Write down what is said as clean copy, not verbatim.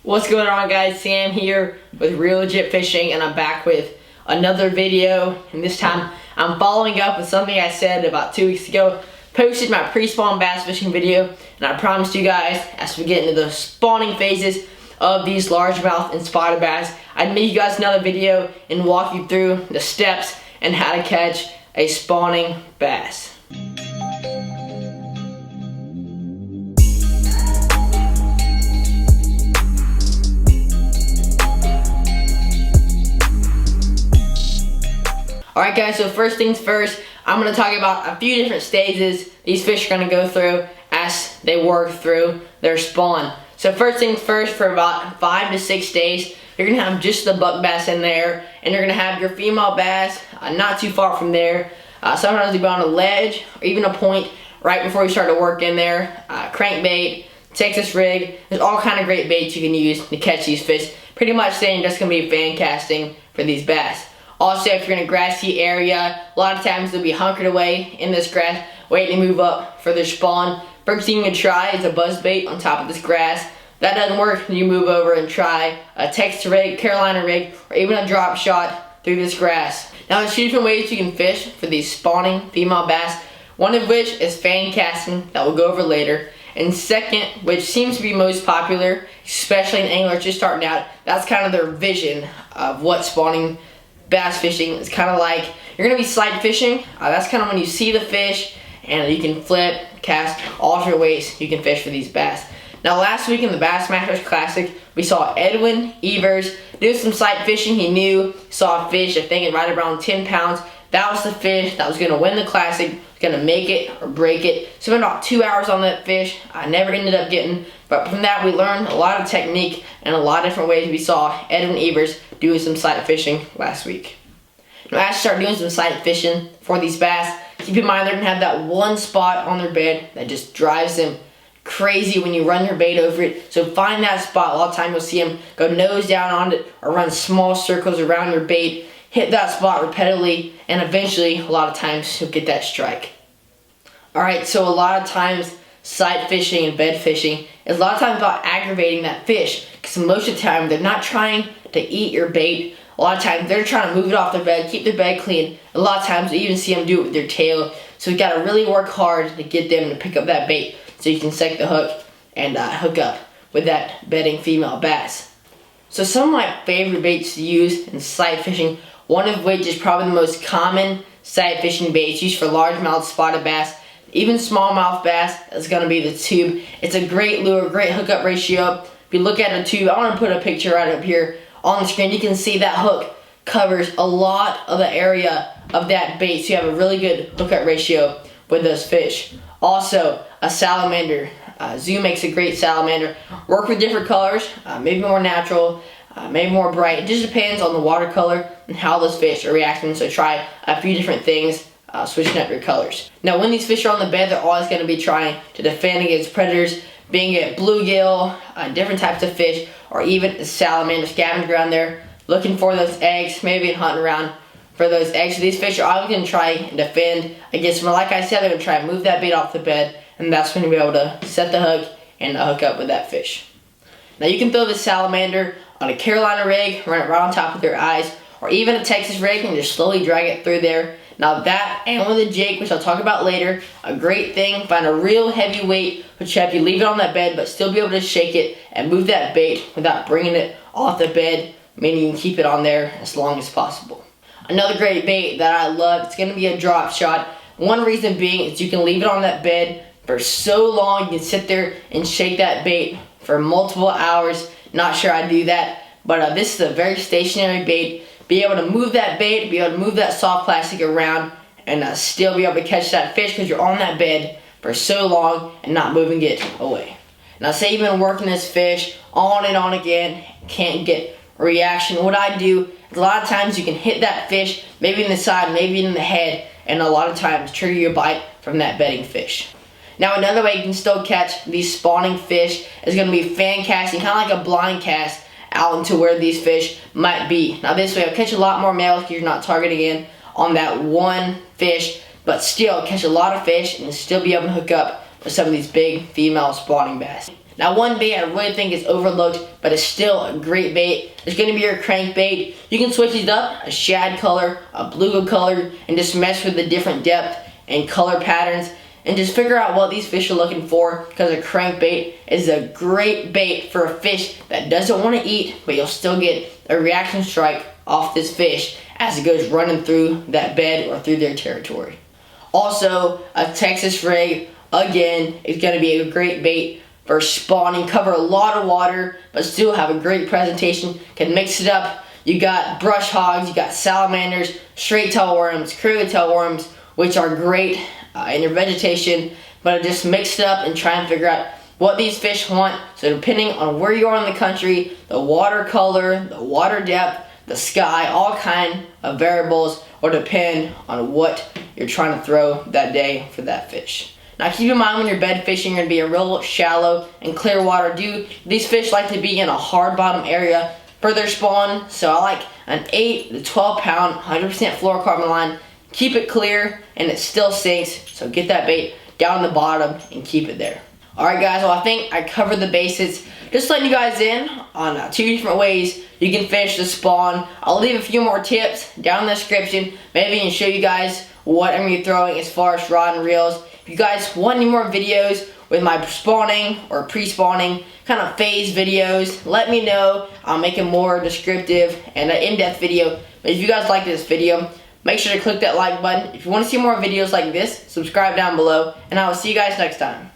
What's going on, guys? Sam here with Real Legit Fishing, and I'm back with another video. And this time I'm following up with something I said about 2 weeks ago. Posted my pre-spawn bass fishing video, and I promised you guys, as we get into the spawning phases of these largemouth and spotted bass, I'd make you guys another video and walk you through the steps and how to catch a spawning bass. Alright guys, so first things first, I'm going to talk about a few different stages these fish are going to go through as they work through their spawn. So first things first, for about 5 to 6 days, you're going to have just the buck bass in there, and you're going to have your female bass not too far from there. Sometimes they'll be on a ledge or even a point right before you start to work in there. Crankbait, Texas rig, there's all kind of great baits you can use to catch these fish. Pretty much saying just going to be fan casting for these bass. Also, if you're in a grassy area, a lot of times they'll be hunkered away in this grass, waiting to move up for their spawn. First thing you can try is a buzz bait on top of this grass. If that doesn't work, you move over and try a Texas rig, Carolina rig, or even a drop shot through this grass. Now, there's 2 different ways you can fish for these spawning female bass. One of which is fan casting, that we'll go over later. And second, which seems to be most popular, especially in anglers just starting out, that's kind of their vision of what spawning bass fishing is kind of like. You're going to be sight fishing. That's kind of when you see the fish and you can flip, cast, all different ways you can fish for these bass. Now, last week in the Bassmasters Classic, we saw Edwin Evers do some sight fishing. He saw a fish, I think right around 10 pounds. That was the fish that was going to win the Classic, going to make it or break it. Spent about 2 hours on that fish. I never ended up getting, but from that we learned a lot of technique and a lot of different ways. We saw Edwin Evers doing some sight fishing last week. Now, as you start doing some sight fishing for these bass, keep in mind they're going to have that one spot on their bed that just drives them crazy when you run your bait over it. So find that spot. A lot of times you'll see them go nose down on it or run small circles around your bait. Hit that spot repeatedly, and eventually, a lot of times, you'll get that strike. Alright, so a lot of times, sight fishing and bed fishing is a lot of times about aggravating that fish. Because most of the time, they're not trying to eat your bait. A lot of times, they're trying to move it off their bed, keep their bed clean. A lot of times, you even see them do it with their tail. So you got to really work hard to get them to pick up that bait so you can set the hook and hook up with that bedding female bass. So some of my favorite baits to use in sight fishing, one of which is probably the most common sight fishing baits used for largemouth spotted bass, even smallmouth bass, is going to be the tube. It's a great lure, great hookup ratio. If you look at a tube, I want to put a picture right up here on the screen. You can see that hook covers a lot of the area of that bait, so you have a really good hookup ratio with those fish. Also, a salamander. Zoo makes a great salamander. Work with different colors, maybe more natural, maybe more bright. It just depends on the watercolor and how those fish are reacting. So try a few different things, switching up your colors. Now, when these fish are on the bed, they're always going to be trying to defend against predators, being it bluegill, different types of fish, or even a salamander scavenging around there, looking for those eggs, maybe hunting around for those eggs. So these fish are always going to try and defend against them. Like I said, they're going to try and move that bait off the bed, and that's when you'll be able to set the hook and hook up with that fish. Now, you can throw the salamander on a Carolina rig, run it right on top of their eyes, or even a Texas rig and just slowly drag it through there. Now that, and with a jig, which I'll talk about later, a great thing, find a real heavy weight, which help you leave it on that bed, but still be able to shake it and move that bait without bringing it off the bed, meaning you can keep it on there as long as possible. Another great bait that I love, it's going to be a drop shot. One reason being is you can leave it on that bed for so long, you can sit there and shake that bait for multiple hours. Not sure I do that, but this is a very stationary bait. Be able to move that bait, be able to move that soft plastic around, and still be able to catch that fish because you're on that bed for so long and not moving it away. Now, say you've been working this fish on and on again, can't get a reaction. What I do is a lot of times you can hit that fish, maybe in the side, maybe in the head, and a lot of times trigger your bite from that bedding fish. Now, another way you can still catch these spawning fish is going to be fan casting, kind of like a blind cast out into where these fish might be. Now, this way I'll catch a lot more males because you're not targeting in on that one fish, but still catch a lot of fish and still be able to hook up with some of these big female spawning bass. Now one bait I really think is overlooked, but it's still a great bait. It's going to be your crankbait. You can switch these up, a shad color, a bluegill color, and just mess with the different depth and color patterns and just figure out what these fish are looking for, because a crankbait is a great bait for a fish that doesn't want to eat, but you'll still get a reaction strike off this fish as it goes running through that bed or through their territory. Also, a Texas rig, again, is going to be a great bait for spawning. Cover a lot of water, but still have a great presentation. Can mix it up. You got brush hogs, you got salamanders, straight tail worms, curly tail worms, which are great in your vegetation, but just mix it up and try and figure out what these fish want. So depending on where you are in the country, the water color, the water depth, the sky, all kind of variables will depend on what you're trying to throw that day for that fish. Now keep in mind, when you're bed fishing, you're going to be in real shallow and clear water. These fish like to be in a hard bottom area for their spawn, so I like an 8 to 12 pound 100% fluorocarbon line. Keep it clear and it still sinks, so get that bait down the bottom and keep it there. Alright guys, well I think I covered the basics. Just letting you guys in on 2 different ways you can fish the spawn. I'll leave a few more tips down in the description, maybe and show you guys what I'm going to be throwing as far as rod and reels. If you guys want any more videos with my spawning or pre-spawning kind of phase videos, let me know. I'll make a more descriptive and an in-depth video. But if you guys like this video, make sure to click that like button. If you want to see more videos like this, subscribe down below, and I will see you guys next time.